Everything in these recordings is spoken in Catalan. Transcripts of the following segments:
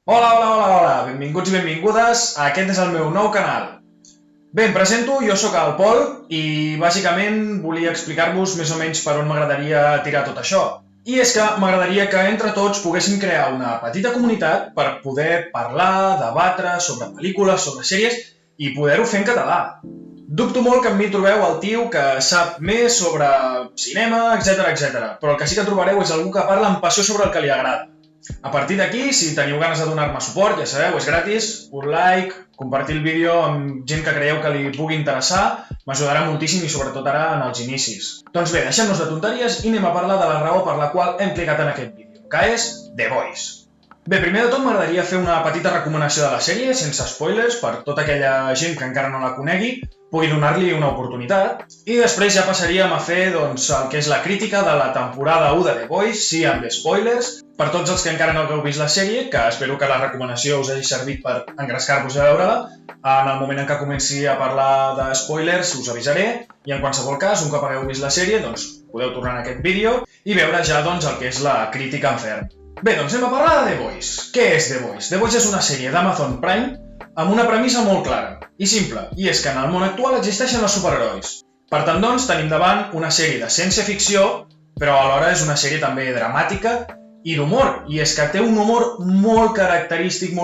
Hola, benvinguts i benvingudes. Aquest és el meu nou canal. Bé, em presento, jo sóc el Pol i bàsicament volia explicar-vos més o menys per on m'agradaria tirar tot això. I és que m'agradaria que entre tots poguéssim crear una petita comunitat per poder parlar, debatre sobre pel·lícules, sobre sèries i poder-ho fer en català. Dubto molt que en mi trobeu el tio que sap més sobre cinema, etc. Però el que sí que trobareu és algú que parla amb passió sobre el que li agrada. A partir d'aquí, si teniu ganes de donar-me suport, ja sabeu, és gratis, un like, compartir el vídeo amb gent que creieu que li pugui interessar, m'ajudarà moltíssim i sobretot ara en els inicis. Doncs bé, deixem-nos de tonteries i anem a parlar de la raó per la qual hem clicat en aquest vídeo, que és The Boys. Bé, primer de tot m'agradaria fer una petita recomanació de la sèrie, sense spoilers, per tota aquella gent que encara no la conegui, pugui donar-li una oportunitat. I després ja passaríem a fer el que és la crítica de la temporada 1 de The Boys, sí, amb spoilers, per tots els que encara no hagueu vist la sèrie, que espero que la recomanació us hagi servit per engrescar-vos a veure-la. En el moment en què comenci a parlar de spoilers us avisaré i en qualsevol cas, un cop hagueu vist la sèrie, podeu tornar a aquest vídeo i veure ja el que és la crítica en ferm. Bé, doncs anem a parlar de The Boys. Què és The Boys? The Boys és una sèrie d'Amazon Prime amb una premissa molt clara i simple, i és que en el món actual existeixen els superherois. Per tant, doncs, tenim davant una sèrie de ciència-ficció, però alhora és una sèrie també dramàtica i d'humor, i és que té un humor molt característic,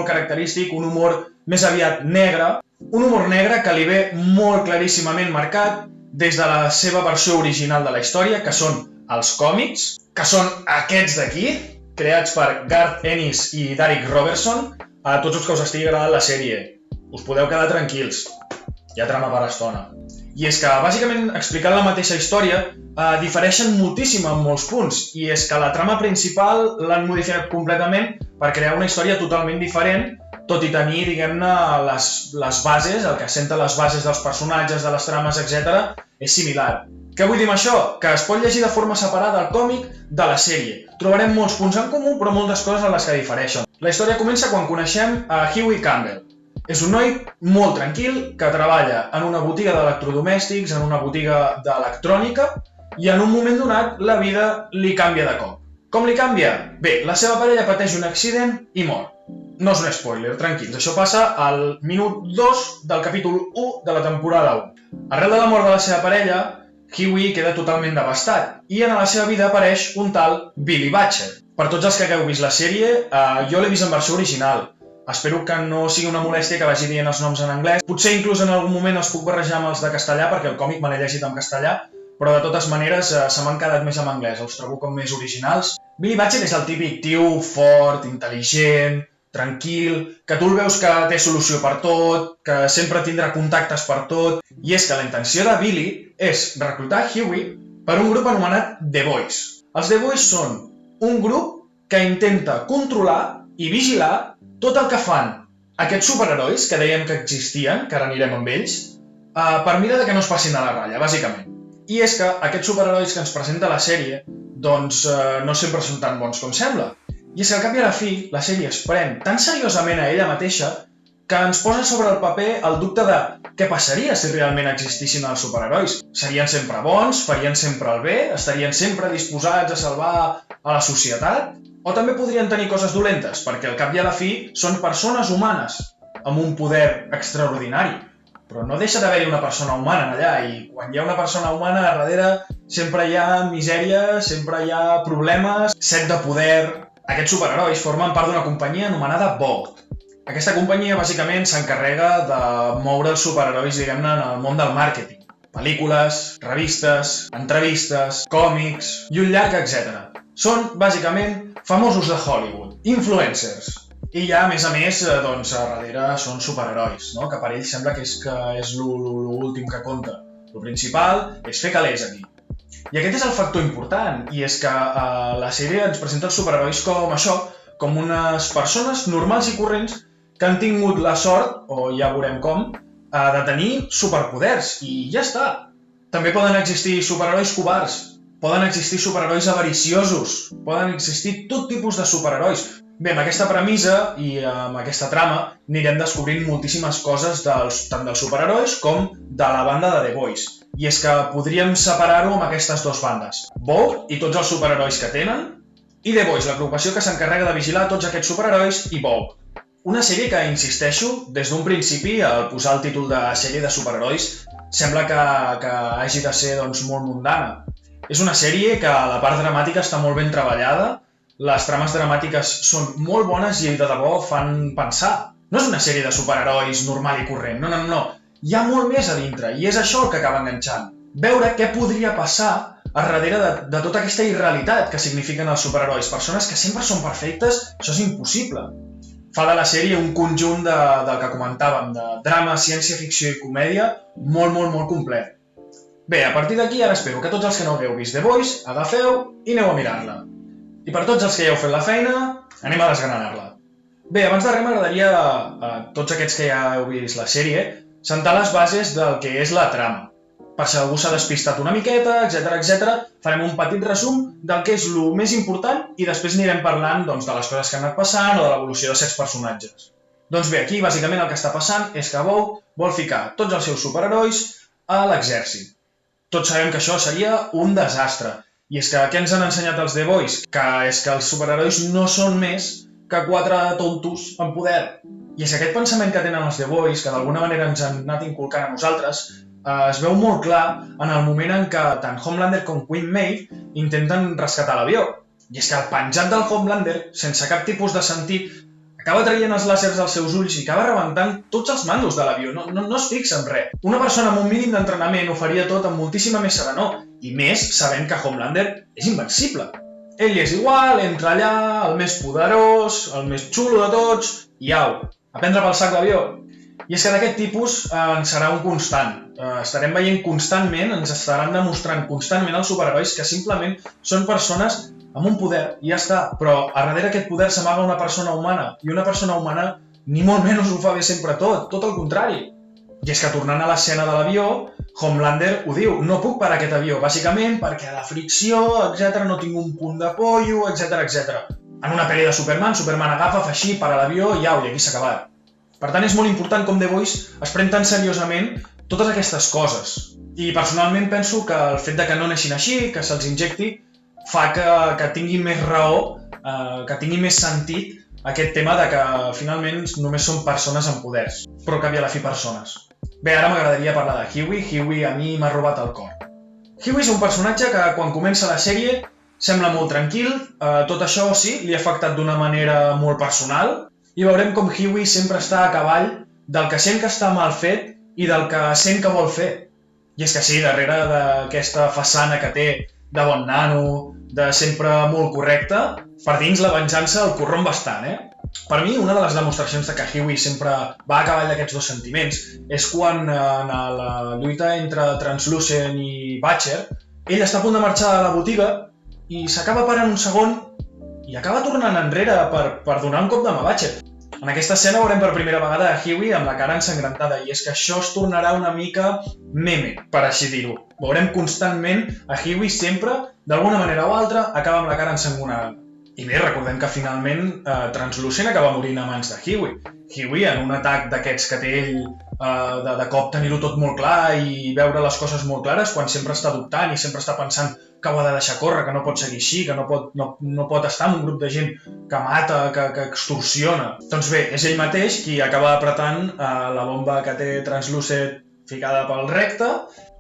un humor més aviat negre, un humor negre que li ve molt claríssimament marcat des de la seva versió original de la història, que són els còmics, que són aquests d'aquí, creats per Garth Ennis i Darick Robertson. A tots els que us estigui agradant la sèrie, us podeu quedar tranquils, hi ha trama per estona. I és que, bàsicament, explicant la mateixa història, difereixen moltíssim en molts punts, i és que la trama principal l'han modificat completament per crear una història totalment diferent, tot i tenir, diguem-ne, les bases, el que assenta les bases dels personatges, de les trames, etc., és similar. Què vull dir amb això? Que es pot llegir de forma separada el còmic de la sèrie. Trobarem molts punts en comú, però moltes coses en les que difereixen. La història comença quan coneixem a Hughie Campbell. És un noi molt tranquil que treballa en una botiga d'electrodomèstics, en una botiga d'electrònica, i en un moment donat la vida li canvia de cop. Com li canvia? Bé, la seva parella pateix un accident i mor. No és un spoiler, tranquils, això passa al minut 2 del capítol 1 de la temporada 1. Arrel de la mort de la seva parella, Hughie queda totalment devastat i en la seva vida apareix un tal Billy Butcher. Per tots els que hagueu vist la sèrie, jo l'he vist en versió original. Espero que no sigui una molèstia que vagi dient els noms en anglès. Potser inclús en algun moment els puc barrejar amb els de castellà, perquè el còmic me l'he llegit en castellà, però de totes maneres se m'han quedat més en anglès, els trobo com més originals. Billy Butcher és el típic tio fort, intel·ligent, tranquil, que tu el veus que té solució per tot, que sempre tindrà contactes per tot, i és que la intenció de Billy és reclutar Hughie per un grup anomenat The Boys. Els The Boys són un grup que intenta controlar i vigilar tot el que fan aquests superherois que dèiem que existien, que ara anirem amb ells, per mirar que no es passin a la ratlla, bàsicament. I és que aquests superherois que ens presenta la sèrie, doncs no sempre són tan bons com sembla. I és que al cap i a la fi, la sèrie es pren tan seriosament a ella mateixa que ens posa sobre el paper el dubte de què passaria si realment existissin els superherois. Serien sempre bons, farien sempre el bé, estarien sempre disposats a salvar a la societat? O també podrien tenir coses dolentes, perquè al cap i a la fi són persones humanes amb un poder extraordinari. Però no deixa d'haver-hi una persona humana allà, i quan hi ha una persona humana a darrere sempre hi ha misèria, sempre hi ha problemes, set de poder. Aquests superherois formen part d'una companyia anomenada Vought. Aquesta companyia bàsicament s'encarrega de moure els superherois, diguem-ne, en el món del màrqueting. Pel·lícules, revistes, entrevistes, còmics i un llarg etcètera. Són, bàsicament, famosos de Hollywood, influencers. I ja, a més, a darrere són superherois, no? Que per ells sembla que és l'últim que compta. El principal és fer calés aquí. I aquest és el factor important, i és que la sèrie ens presenta els superherois com això, com unes persones normals i corrents que han tingut la sort, o ja veurem com, de tenir superpoders, i ja està. També poden existir superherois covards, poden existir superherois avariciosos, poden existir tot tipus de superherois. Bé, amb aquesta premissa i amb aquesta trama anirem descobrint moltíssimes coses tant dels superherois com de la banda de The Boys. I és que podríem separar-ho amb aquestes dues bandes. Vought i tots els superherois que tenen, i The Boys, l'agrupació que s'encarrega de vigilar tots aquests superherois, i Vought. Una sèrie que, insisteixo, des d'un principi, al posar el títol de sèrie de superherois, sembla que hagi de ser molt mundana. És una sèrie que la part dramàtica està molt ben treballada, les trames dramàtiques són molt bones i de debò fan pensar. No és una sèrie de superherois normal i corrent, no. Hi ha molt més a dintre i és això el que acaba enganxant. Veure què podria passar a darrere de tota aquesta irrealitat que signifiquen els superherois. Persones que sempre són perfectes, això és impossible. Fa de la sèrie un conjunt del que comentàvem, de drama, ciència-ficció i comèdia, molt complet. Bé, a partir d'aquí ara espero que tots els que no hagueu vist The Boys agafeu i aneu a mirar-la. I per tots els que ja heu fet la feina, anem a desgranar-la. Bé, abans de res m'agradaria, a tots aquests que ja heu vist la sèrie, sentar les bases del que és la trama. Per si algú s'ha despistat una miqueta, etc. Farem un petit resum del que és el més important i després anirem parlant de les coses que han anat passant o de l'evolució de certs personatges. Doncs bé, aquí bàsicament el que està passant és que Bow vol ficar tots els seus superherois a l'exèrcit. Tots sabem que això seria un desastre. I és que què ens han ensenyat els The Boys? Que és que els superherois no són més que 4 tontos amb poder. I és que aquest pensament que tenen els The Boys, que d'alguna manera ens han anat inculcant a nosaltres, es veu molt clar en el moment en què tant Homelander com Queen Maeve intenten rescatar l'avió. I és que el penjat del Homelander, sense cap tipus de sentit, acaba traient els làsers dels seus ulls i acaba rebentant tots els mandos de l'avió. No es fixa en res. Una persona amb un mínim d'entrenament ho faria tot amb moltíssima més serenor, i més sabent que Homelander és invencible. Ell és igual, entra allà, el més poderós, el més xulo de tots, i au, a prendre pel sac l'avió. I és que d'aquest tipus ens serà un constant. Estarem veient constantment, ens estaran demostrant constantment els superherois que simplement són persones amb un poder, i ja està. Però a darrere aquest poder s'amaga una persona humana, i una persona humana ni molt menys ho fa bé sempre tot el contrari. I és que tornant a l'escena de l'avió, Homelander ho diu, no puc parar aquest avió, bàsicament perquè la fricció, etc., no tinc un punt de pollo, etc. En una pel·li de Superman agafa, fa així, para l'avió i au, i aquí s'ha acabat. Per tant, és molt important com The Boys es pren tan seriosament totes aquestes coses. I personalment penso que el fet de que no neixin així, que se'ls injecti, fa que tingui més raó, que tingui més sentit aquest tema de que finalment només són persones amb poders, però al cap i a la fi persones. Bé, ara m'agradaria parlar de Hughie. Hughie a mi m'ha robat el cor. Hughie és un personatge que quan comença la sèrie sembla molt tranquil, tot això sí, li ha afectat d'una manera molt personal, i veurem com Hughie sempre està a cavall del que sent que està mal fet i del que sent que vol fer. I és que sí, darrere d'aquesta façana que té de bon nano, de sempre molt correcte, per dins la venjança el corromp bastant, Per mi, una de les demostracions de que Hughie sempre va a cavall d'aquests dos sentiments és quan en la lluita entre Translucent i Butcher, ell està a punt de marxar a la botiga i s'acaba parant un segon i acaba tornant enrere per donar un cop de mà a Butcher. En aquesta escena veurem per primera vegada a Hughie amb la cara ensangrentada, i és que això es tornarà una mica meme, per així dir-ho. Veurem constantment a Hughie sempre, d'alguna manera o altra, acaba amb la cara ensangonada. I bé, recordem que finalment Translucent acaba morint a mans de Hughie. Hughie, en un atac d'aquests que té ell, de cop tenir-ho tot molt clar i veure les coses molt clares, quan sempre està dubtant i sempre està pensant que ho ha de deixar córrer, que no pot seguir així, que no pot estar amb un grup de gent que mata, que extorsiona. Doncs bé, és ell mateix qui acaba apretant la bomba que té Translucent ficada pel recte,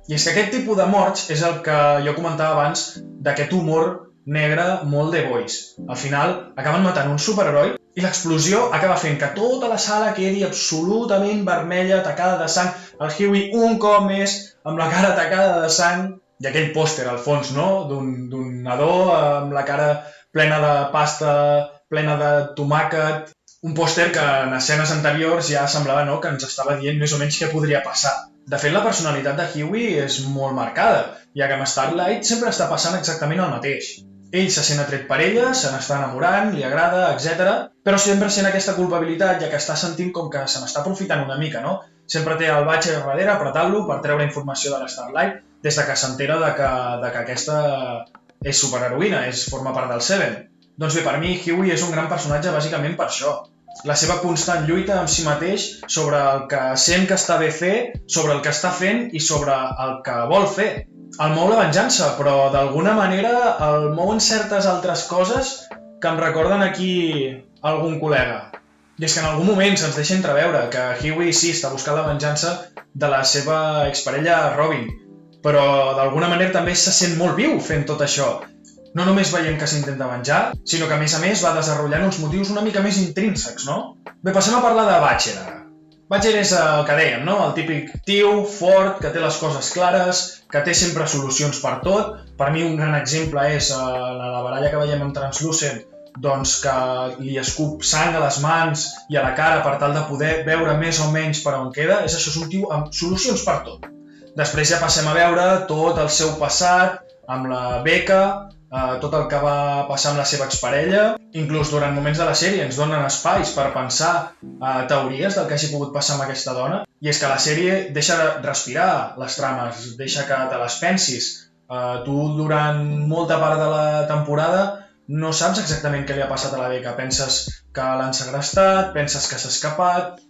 i és que aquest tipus de morts és el que jo comentava abans d'aquest humor negre molt The Boys. Al final acaben matant un superheroi i l'explosió acaba fent que tota la sala quedi absolutament vermella, tacada de sang, el Hughie un cop més amb la cara tacada de sang, i aquell pòster al fons, no?, d'un nadó amb la cara plena de pasta, plena de tomàquet, un pòster que en escenes anteriors ja semblava que ens estava dient més o menys què podria passar. De fet, la personalitat de Hughie és molt marcada, ja que amb Starlight sempre està passant exactament el mateix. Ell se sent atret per ella, se n'està enamorant, li agrada, etc. Però sempre sent aquesta culpabilitat, ja que està sentint com que se n'està aprofitant una mica, no? Sempre té el Butcher darrere apretant-lo per treure informació de la Starlight des que s'entera que aquesta és superheroïna, forma part del Seven. Doncs bé, per mi Hughie és un gran personatge bàsicament per això. La seva constant lluita amb si mateix sobre el que sent que està bé fer, sobre el que està fent i sobre el que vol fer. El mou la venjança, però d'alguna manera el mouen certes altres coses que em recorden aquí algun col·lega. I és que en algun moment se'ns deixa entreveure que Hughie sí està buscant la venjança de la seva exparella Robin, però d'alguna manera també se sent molt viu fent tot això. No només veiem que s'intenta venjar, sinó que a més va desenrotllant uns motius una mica més intrínsecs, no? Bé, passem a parlar de Butcher ara. Butcher és el que dèiem, no? El típic tio, fort, que té les coses clares, que té sempre solucions per tot. Per mi un gran exemple és la baralla que veiem amb Translucent, doncs que li escup sang a les mans i a la cara per tal de poder veure més o menys per on queda. És això, és un tio amb solucions per tot. Després ja passem a veure tot el seu passat amb la Becca, tot el que va passar amb la seva exparella. Inclús durant moments de la sèrie ens donen espais per pensar teories del que hagi pogut passar amb aquesta dona. I és que la sèrie deixa de respirar les trames, deixa que te les pensis. Tu durant molta part de la temporada no saps exactament què li ha passat a la Becca. Penses que l'han segrestat, penses que s'ha escapat,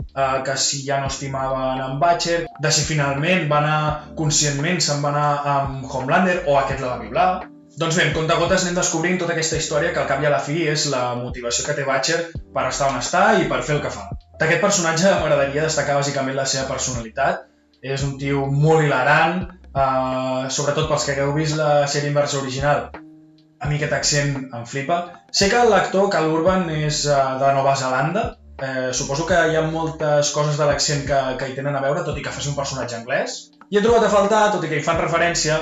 que si ja no estimaven en Butcher, de si finalment va anar conscientment, se'n va anar amb Homelander o aquest la va violar. Doncs bé, en comptagotes anem descobrint tota aquesta història que al cap i a la fi és la motivació que té Butcher per estar on està i per fer el que fa. D'aquest personatge m'agradaria destacar bàsicament la seva personalitat. És un tio molt hilarant, sobretot pels que hagueu vist la sèrie inversa original. A mi aquest accent em flipa. Sé que l'actor Cal Urban és de Nova Zelanda. Suposo que hi ha moltes coses de l'accent que hi tenen a veure, tot i que faci un personatge anglès. I he trobat a faltar, tot i que hi fan referència,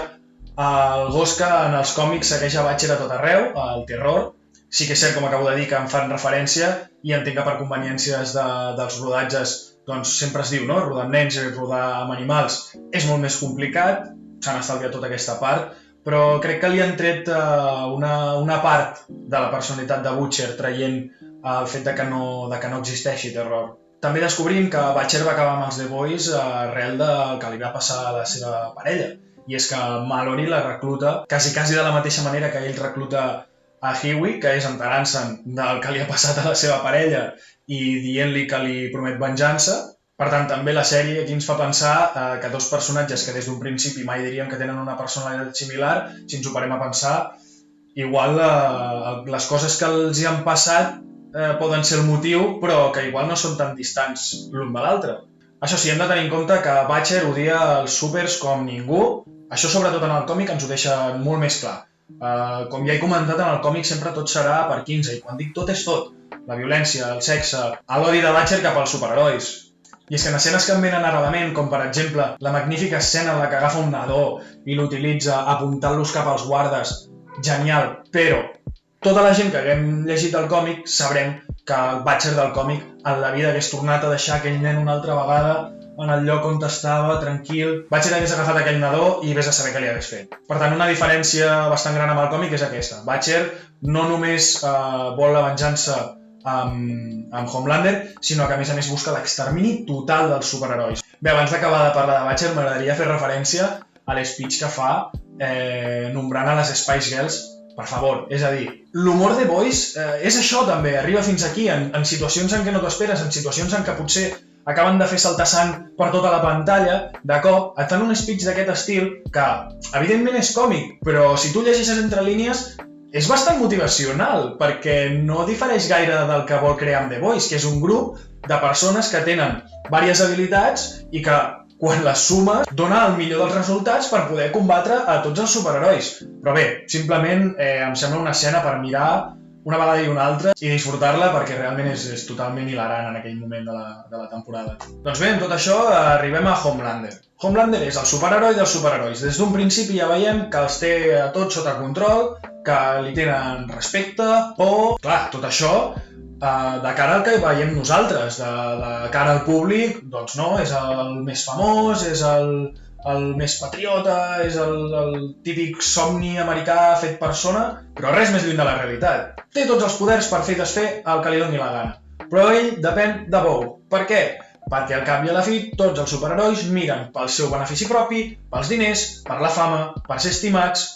el gos que en els còmics segueix a Butcher a tot arreu, el Terror. Sí que és cert, com acabo de dir, que en fan referència i entenc que per conveniències dels rodatges doncs sempre es diu, no? Rodar amb nens i rodar amb animals és molt més complicat, s'han estalviat tota aquesta part, però crec que li han tret una part de la personalitat de Butcher traient el fet de que no existeixi Terror. També descobrim que Butcher va acabar amb els The Boys arrel del que li va passar a la seva parella. I és que Mallory la recluta quasi de la mateixa manera que ell recluta a Hughie, que és enterant-se'n del que li ha passat a la seva parella i dient-li que li promet venjança. Per tant, també la sèrie aquí ens fa pensar que dos personatges que des d'un principi mai diríem que tenen una personalitat similar, si ens ho parem a pensar, igual les coses que els hi han passat poden ser el motiu, però que igual no són tan distants l'un de l'altre. Això sí, hem de tenir en compte que Butcher odia els súpers com ningú. Això, sobretot en el còmic, ens ho deixa molt més clar. Com ja he comentat, en el còmic sempre tot serà per 15, i quan dic tot és tot. La violència, el sexe, l'odi de Butcher cap als superherois. I és que en escenes que em venen arredament, com per exemple la magnífica escena en la que agafa un nadó i l'utilitza apuntant-los cap als guardes, genial, però tota la gent que haguem llegit el còmic sabrem que el Butcher del còmic en la vida hagués tornat a deixar aquell nen una altra vegada en el lloc on estava, tranquil. Butcher hagués agafat aquell nadó i vés a saber què li hagués fet. Per tant, una diferència bastant gran amb el còmic és aquesta. Butcher no només vol la venjança amb Homelander, sinó que a més busca l'extermini total dels superherois. Bé, abans d'acabar de parlar de Butcher, m'agradaria fer referència a l'speech que fa nombrant a les Spice Girls. Per favor, és a dir, l'humor de Boys és això també, arriba fins aquí, en situacions en què no t'ho esperes, en situacions en què potser acaben de fer saltar sang per tota la pantalla, de cop et fan un speech d'aquest estil que, evidentment és còmic, però si tu llegeixes entre línies és bastant motivacional, perquè no difereix gaire del que vol crear amb The Boys, que és un grup de persones que tenen diverses habilitats i que quan les sumes, dona el millor dels resultats per poder combatre a tots els superherois. Però bé, simplement em sembla una escena per mirar una vegada i una altra i disfrutar-la perquè realment és totalment hilarant en aquell moment de la temporada. Doncs bé, amb tot això arribem a Homelander. Homelander és el superheroi dels superherois. Des d'un principi ja veiem que els té a tots sota control, que li tenen respecte, por... Clar, tot això de cara al que veiem nosaltres, de cara al públic, doncs no, és el més famós, és el més patriota, és el típic somni americà fet persona, però res més lluny de la realitat. Té tots els poders per fer i desfer el que li doni la gana. Però ell depèn de Bow. Per què? Perquè al cap i a la fi tots els superherois miren pel seu benefici propi, pels diners, per la fama, per ser estimats,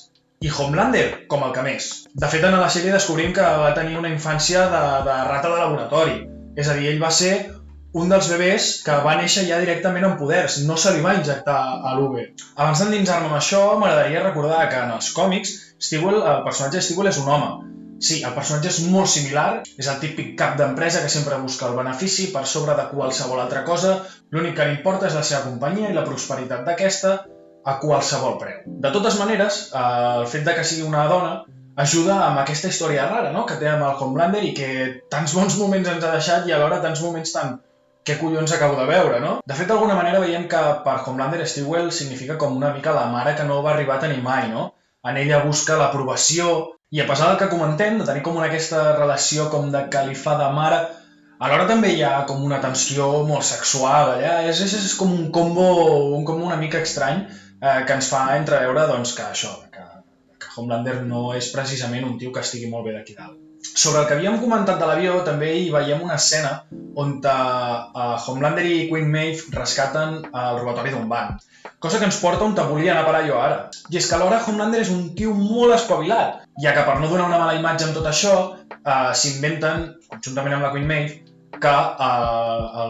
i Homelander com el que més. De fet, en la sèrie descobrim que va tenir una infància de rata de laboratori. És a dir, ell va ser un dels bebès que va néixer ja directament amb poders, no se li va injectar a l'UV. Abans d'endinsar-me amb això, m'agradaria recordar que en els còmics, el personatge de Stewell és un home. Sí, el personatge és molt similar, és el típic cap d'empresa que sempre busca el benefici per sobre de qualsevol altra cosa, l'únic que li importa és la seva companyia i la prosperitat d'aquesta a qualsevol preu. De totes maneres, el fet de que sigui una dona ajuda amb aquesta història rara, no?, que té amb el Homelander i que tants bons moments ens ha deixat i alhora tants moments tan... Què collons acabo de veure, no? De fet, d'alguna manera veiem que per Homelander Stillwell significa com una mica la mare que no va arribar a tenir mai, no? En ella busca l'aprovació i a pesar del que comentem, de tenir com aquesta relació com de que li fa de mare, alhora també hi ha com una tensió molt sexual allà, és com un combo una mica estrany que ens fa entreveure doncs, que això, que Homelander no és precisament un tio que estigui molt bé d'aquí dalt. Sobre el que havíem comentat de l'avió, també hi veiem una escena on Homelander i Queen Maeve rescaten el robatori d'un banc, cosa que ens porta on te volia anar a parar jo ara. I és que alhora Homelander és un tio molt espavilat, ja que per no donar una mala imatge amb tot això, s'inventen, conjuntament amb la Queen Maeve, que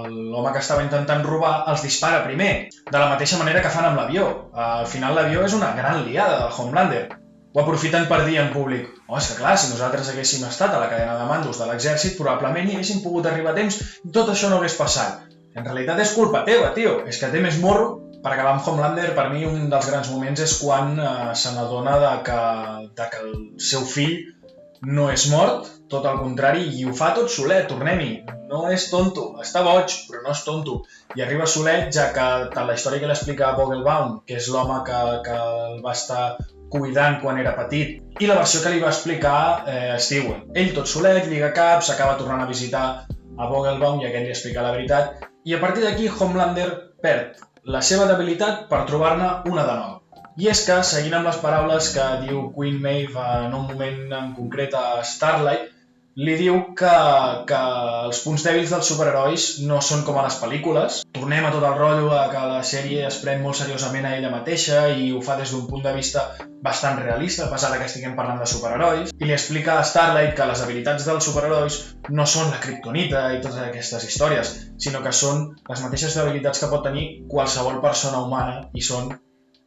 l'home que estava intentant robar els dispara primer, de la mateixa manera que fan amb l'avió. Al final l'avió és una gran liada del Homelander. Ho aprofiten per dir en públic: oh, és que clar, si nosaltres haguéssim estat a la cadena de mandos de l'exèrcit, probablement hi haguéssim pogut arribar a temps i tot això no hagués passat. En realitat és culpa teva, tio. És que té més morro. Per acabar amb Homelander, per mi un dels grans moments és quan se n'adona que el seu fill no és mort, tot el contrari, i ho fa tot solet, tornem-hi. No és tonto, està boig, però no és tonto. I arriba solet, ja que tant la història que l'explica Vogelbaum, que és l'home que el va estar cuidant quan era petit, i la versió que li va explicar Stillwell. Ell tot solet, lliga caps, s'acaba tornant a visitar a Vogelbaum i aquest li explica la veritat, i a partir d'aquí Homelander perd la seva debilitat per trobar-ne una de nova. I és que, seguint amb les paraules que diu Queen Maeve en un moment en concret a Starlight, li diu que els punts dèbils dels superherois no són com a les pel·lícules. Tornem a tot el rotllo que la sèrie es pren molt seriosament a ella mateixa i ho fa des d'un punt de vista bastant realista, a pesar que estiguem parlant de superherois. I li explica a Starlight que les habilitats dels superherois no són la kriptonita i totes aquestes històries, sinó que són les mateixes habilitats que pot tenir qualsevol persona humana i són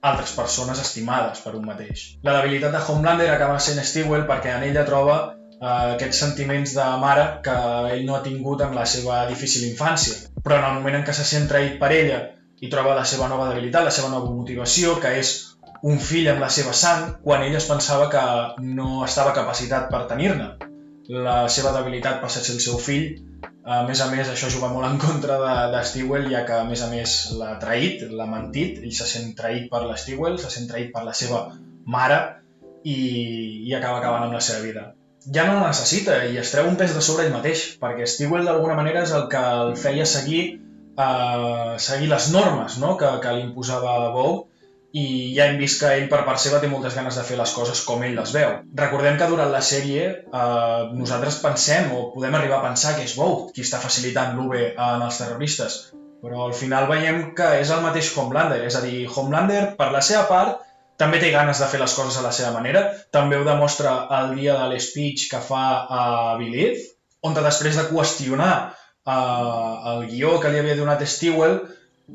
altres persones estimades per un mateix. La debilitat de Homelander acaba sent Stillwell perquè en ella troba aquests sentiments de mare que ell no ha tingut en la seva difícil infància. Però en el moment en què se sent traït per ella i troba la seva nova debilitat, la seva nova motivació, que és un fill amb la seva sang, quan ell es pensava que no estava capacitat per tenir-ne. La seva debilitat passa a ser el seu fill. A més, això juga molt en contra de Stillwell, ja que, a més, l'ha traït, l'ha mentit. Ell se sent traït per la Stillwell, se sent traït per la seva mare i acaba acabant amb la seva vida. Ja no la necessita i es treu un pes de sobre ell mateix, perquè Stillwell d'alguna manera és el que el feia seguir les normes, no?, que li imposava Vogue, i ja hem vist que ell per part seva té moltes ganes de fer les coses com ell les veu. Recordem que durant la sèrie nosaltres pensem o podem arribar a pensar que és Vogue qui està facilitant l'UV als terroristes, però al final veiem que és el mateix Homelander, és a dir, Homelander per la seva part també té ganes de fer les coses a la seva manera, també ho demostra el dia de l'speech que fa a Believe, on després de qüestionar el guió que li havia donat Stillwell,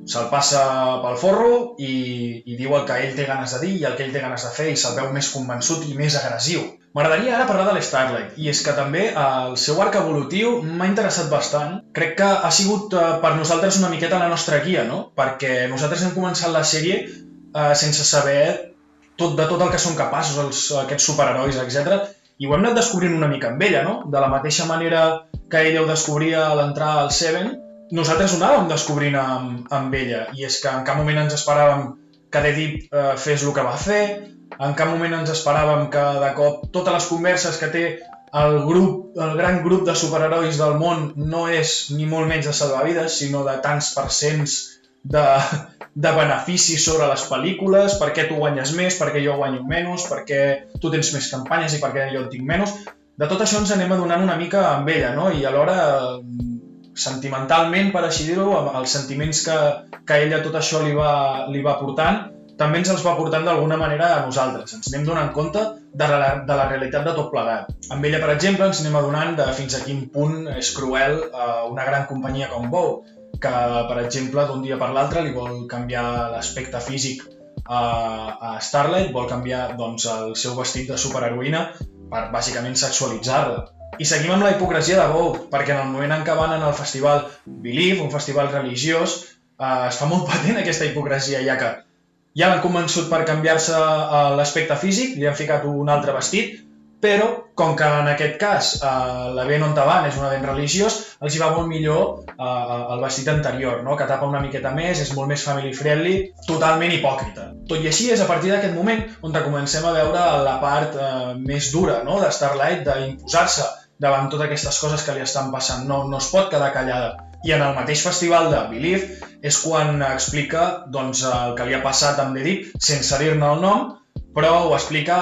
se'l passa pel forro i diu el que ell té ganes de dir i el que ell té ganes de fer i se'l veu més convençut i més agressiu. M'agradaria ara parlar de l'Starlight, i és que també el seu arc evolutiu m'ha interessat bastant. Crec que ha sigut per nosaltres una miqueta la nostra guia, no? Perquè nosaltres hem començat la sèrie sense saber de tot el que són capaços aquests superherois, etc. I ho hem anat descobrint una mica amb ella, no? De la mateixa manera que ella ho descobria a l'entrar al Seven, nosaltres ho anàvem descobrint amb ella. I és que en cap moment ens esperàvem que The Deep fes el que va fer, en cap moment ens esperàvem que de cop totes les converses que té el gran grup de superherois del món no és ni molt menys de salvavides, sinó de tants percents de beneficis sobre les pel·lícules, per què tu guanyes més, per què jo guanyo menys, per què tu tens més campanyes i per què jo en tinc menys. De tot això ens anem adonant una mica amb ella, no? I alhora, sentimentalment, per així dir-ho, amb els sentiments que ella tot això li va portant, també ens els va portant d'alguna manera a nosaltres. Ens anem donant compte de la realitat de tot plegat. Amb ella, per exemple, ens anem adonant de fins a quin punt és cruel una gran companyia com Vogue, que, per exemple, d'un dia per l'altre li vol canviar l'aspecte físic a Starlight, vol canviar el seu vestit de superheroïna per bàsicament sexualitzar-la. I seguim amb la hipocresia de Vogue, perquè en el moment en què van en el festival Believe, un festival religiós, es fa molt patent aquesta hipocresia, ja que ja l'han convençut per canviar-se l'aspecte físic, li han ficat un altre vestit, però, com que en aquest cas l'event on van és un event religiós, els hi va molt millor el vestit anterior, no? Que tapa una miqueta més, és molt més family friendly, totalment hipòcrita. Tot i així, és a partir d'aquest moment on comencem a veure la part més dura, no? De Starlight, d'imposar-se davant totes aquestes coses que li estan passant. No es pot quedar callada. I en el mateix festival de Believe és quan explica doncs, el que li ha passat amb The Deep, sense dir-ne el nom, però ho explica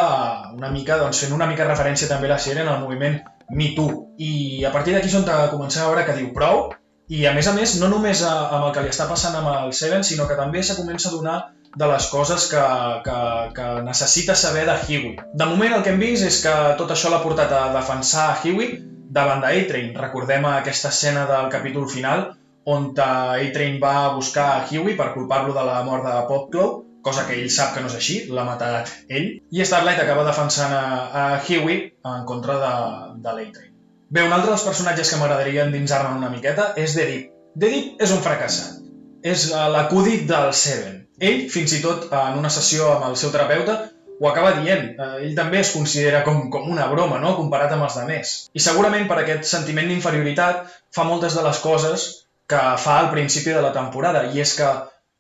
una mica, doncs, fent una mica referència també a la sèrie en el moviment Me Too. I a partir d'aquí és on comencem a veure que diu prou, i a més, no només amb el que li està passant amb el Seven, sinó que també se comença a donar de les coses que necessita saber de Hughie. De moment el que hem vist és que tot això l'ha portat a defensar Hughie davant d'A-Train. Recordem aquesta escena del capítol final on A-Train va a buscar a Hughie per culpar-lo de la mort de Popclaw, cosa que ell sap que no és així, l'ha matat ell, i Starlight acaba defensant a Hughie en contra de l'A-Train. Bé, un altre dels personatges que m'agradaria endinsar-ne una miqueta és The Deep. The Deep és un fracassat, és l'acudit del Seven. Ell, fins i tot en una sessió amb el seu terapeuta, ho acaba dient. Ell també es considera com una broma, no? Comparat amb els demés. I segurament per aquest sentiment d'inferioritat fa moltes de les coses que fa al principi de la temporada, i és que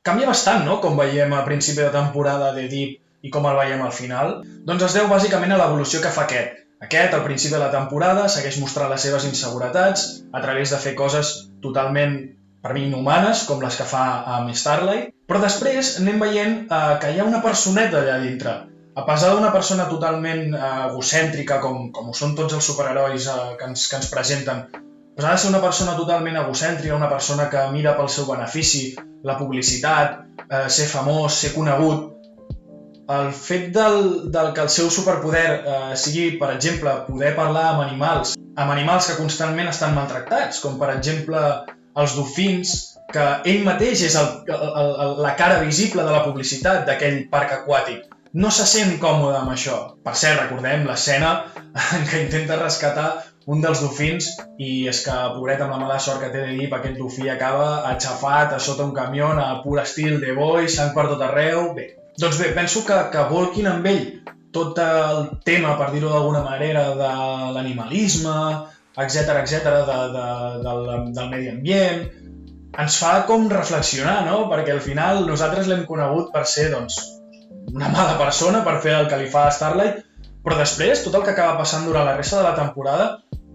canvia bastant, no?, com veiem al principi de temporada de Deep i com el veiem al final. Doncs es deu bàsicament a l'evolució que fa aquest. Aquest, al principi de la temporada, segueix mostrant les seves inseguretats a través de fer coses totalment, per mi, inhumanes, com les que fa amb Starlight. Però després anem veient que hi ha una personeta allà dintre. A pesar d'una persona totalment egocèntrica, com ho són tots els superherois que ens presenten, a pesar de ser una persona totalment egocèntrica, una persona que mira pel seu benefici, la publicitat, ser famós, ser conegut, el fet que el seu superpoder sigui, per exemple, poder parlar amb animals que constantment estan maltractats, com per exemple els dofins, que ell mateix és la cara visible de la publicitat d'aquell parc aquàtic. No se sent còmode amb això. Per cert, recordem l'escena en què intenta rescatar un dels dofins i és que, pobret, amb la mala sort que té de Deep, aquest dofí acaba aixafat a sota un camió a pur estil The Boys, sang per tot arreu. Bé, doncs bé, penso que volquin amb ell tot el tema, per dir-ho d'alguna manera, de l'animalisme, etc., del medi ambient, ens fa com reflexionar, no? Perquè al final nosaltres l'hem conegut per ser, doncs, una mala persona, per fer el que li fa a Starlight, però després tot el que acaba passant durant la resta de la temporada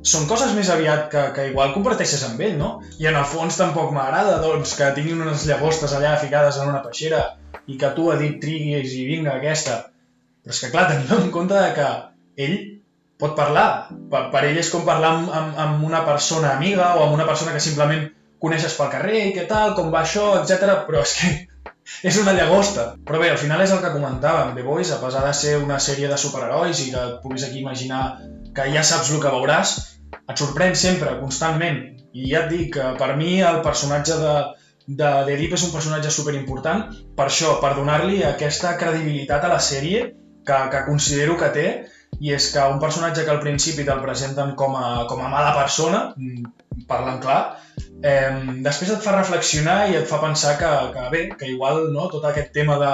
són coses més aviat que igual comparteixes amb ell, no? I en el fons tampoc m'agrada, doncs, que tinguin unes llagostes allà ficades en una peixera i que tu a dit triguis i vinga aquesta. Però és que, clar, tenim en compte que ell pot parlar. Per ell és com parlar amb una persona amiga o amb una persona que simplement coneixes pel carrer i què tal, com va això, etc. Però és que és una llagosta. Però bé, al final és el que comentàvem. The Boys, a pesar de ser una sèrie de superherois i que et puguis aquí imaginar que ja saps el que veuràs, et sorprèn sempre, constantment. I ja et dic que per mi el personatge de The Deep és un personatge superimportant per això, per donar-li aquesta credibilitat a la sèrie que considero que té, i és que un personatge que al principi te'l presenten com a mala persona, parlant clar, després et fa reflexionar i et fa pensar que igual tot aquest tema de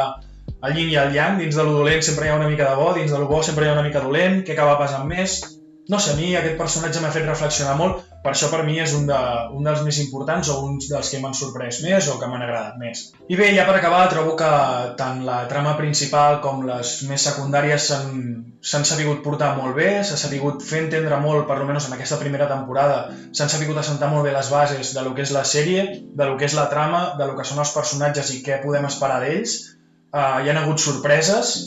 el yin i el yang, dins de lo dolent sempre hi ha una mica de bo, dins de lo bo sempre hi ha una mica dolent, què acaba passant més? No sé, a mi aquest personatge m'ha fet reflexionar molt, per això per mi és un dels més importants o un dels que m'han sorprès més o que m'han agradat més. I bé, ja per acabar, trobo que tant la trama principal com les més secundàries s'han sabut portar molt bé, s'ha sabut fer entendre molt, per almenys en aquesta primera temporada, s'han sabut assentar molt bé les bases de lo que és la sèrie, de lo que és la trama, de lo que són els personatges i què podem esperar d'ells. Hi ha hagut sorpreses.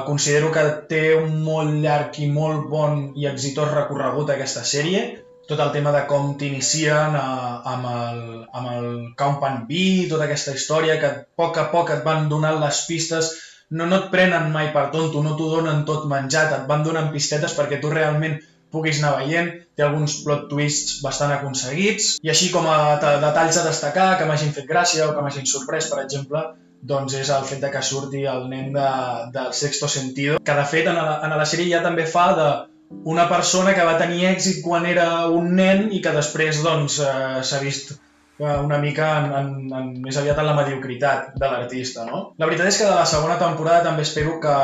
Considero que té un molt llarg i molt bon i exitós recorregut aquesta sèrie. Tot el tema de com t'inicien amb el Compound B, tota aquesta història que a poc et van donant les pistes, no et prenen mai per tonto, no t'ho donen tot menjat, et van donant pistetes perquè tu realment puguis anar veient, té alguns plot twists bastant aconseguits, i així com a detalls a destacar que m'hagin fet gràcia o que m'hagin sorprès, per exemple, doncs és el fet de que surti el nen del Sexto Sentido, que de fet en la sèrie ja també fa d'una persona que va tenir èxit quan era un nen i que després doncs s'ha vist una mica més aviat en la mediocritat de l'artista, no? La veritat és que de la segona temporada també espero que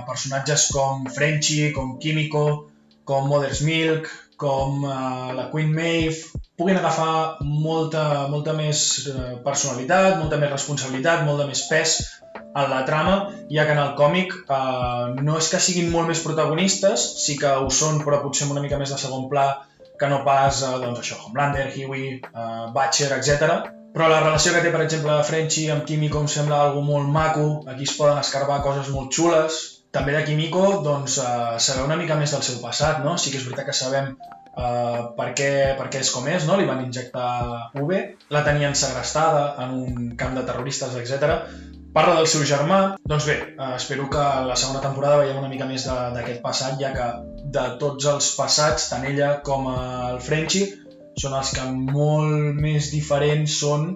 personatges com Frenchie, com Kimiko, com Mother's Milk, com la Queen Maeve, puguin agafar molta més personalitat, molta més responsabilitat, molt de més pes en la trama, ja que en el còmic no és que siguin molt més protagonistes, sí que ho són, però potser amb una mica més de segon pla que no pas, doncs això, Homelander, Hughie, Butcher, etc. Però la relació que té, per exemple, Frenchie amb Kimiko em sembla algo molt maco, aquí es poden escarbar coses molt xules. També de Kimiko, doncs, saber una mica més del seu passat, no? Sí que és veritat que sabem per què és com és, no? Li van injectar UV, la tenien segrestada en un camp de terroristes, etc. Parla del seu germà. Doncs bé, espero que a la segona temporada veiem una mica més d'aquest passat, ja que de tots els passats, tant ella com el Frenchie, són els que molt més diferents són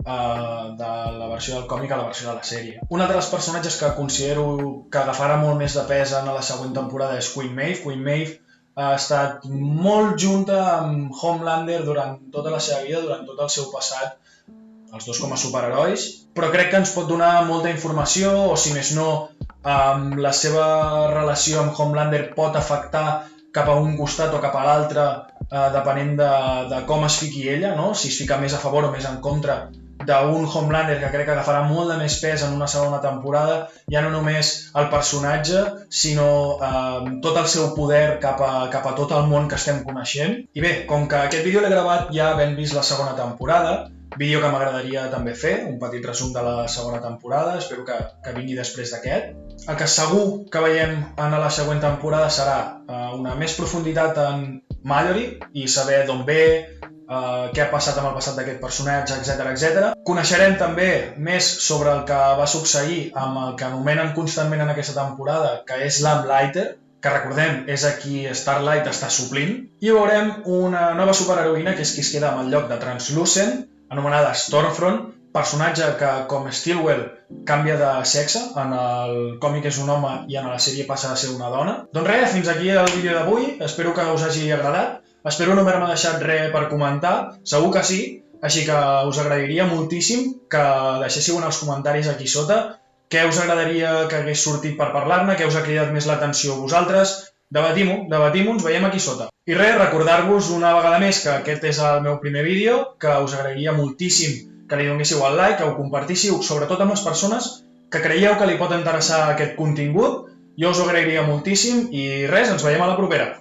de la versió del còmic a la versió de la sèrie. Un altre dels personatges que considero que agafarà molt més de pes en la següent temporada és Queen Maeve. Queen Maeve ha estat molt junta amb Homelander durant tota la seva vida, durant tot el seu passat, els dos com a superherois, però crec que ens pot donar molta informació, o si més no, la seva relació amb Homelander pot afectar cap a un costat o cap a l'altre, depenent de com es fiqui ella, no? Si es fica més a favor o més en contra d'un Homelander que crec que agafarà molt de més pes en una segona temporada, ja no només el personatge, sinó tot el seu poder cap a tot el món que estem coneixent. I bé, com que aquest vídeo l'he gravat ja havent vist la segona temporada, vídeo que m'agradaria també fer, un petit resum de la segona temporada, espero que vingui després d'aquest. El que segur que veiem en la següent temporada serà una més profunditat en Mallory i saber d'on ve, què ha passat amb el passat d'aquest personatge, etc. Coneixerem també més sobre el que va succeir amb el que anomenen constantment en aquesta temporada, que és Lamplighter, que recordem és a qui Starlight està suplint, i veurem una nova superheroïna que és qui es queda amb el lloc de Translucent, anomenada Stormfront, personatge que, com Stillwell, canvia de sexe, en el còmic és un home i en la sèrie passa a ser una dona. Doncs res, fins aquí el vídeo d'avui, espero que us hagi agradat, espero no haver-me deixat res per comentar, segur que sí, així que us agrairia moltíssim que deixéssiu en els comentaris aquí sota què us agradaria que hagués sortit per parlar-ne, què us ha cridat més l'atenció a vosaltres. Debatim-ho, ens veiem aquí sota. I res, recordar-vos una vegada més que aquest és el meu primer vídeo, que us agrairia moltíssim que li donéssiu el like, que ho compartíssiu, sobretot amb les persones que creieu que li pot interessar aquest contingut. Jo us ho agrairia moltíssim i res, ens veiem a la propera.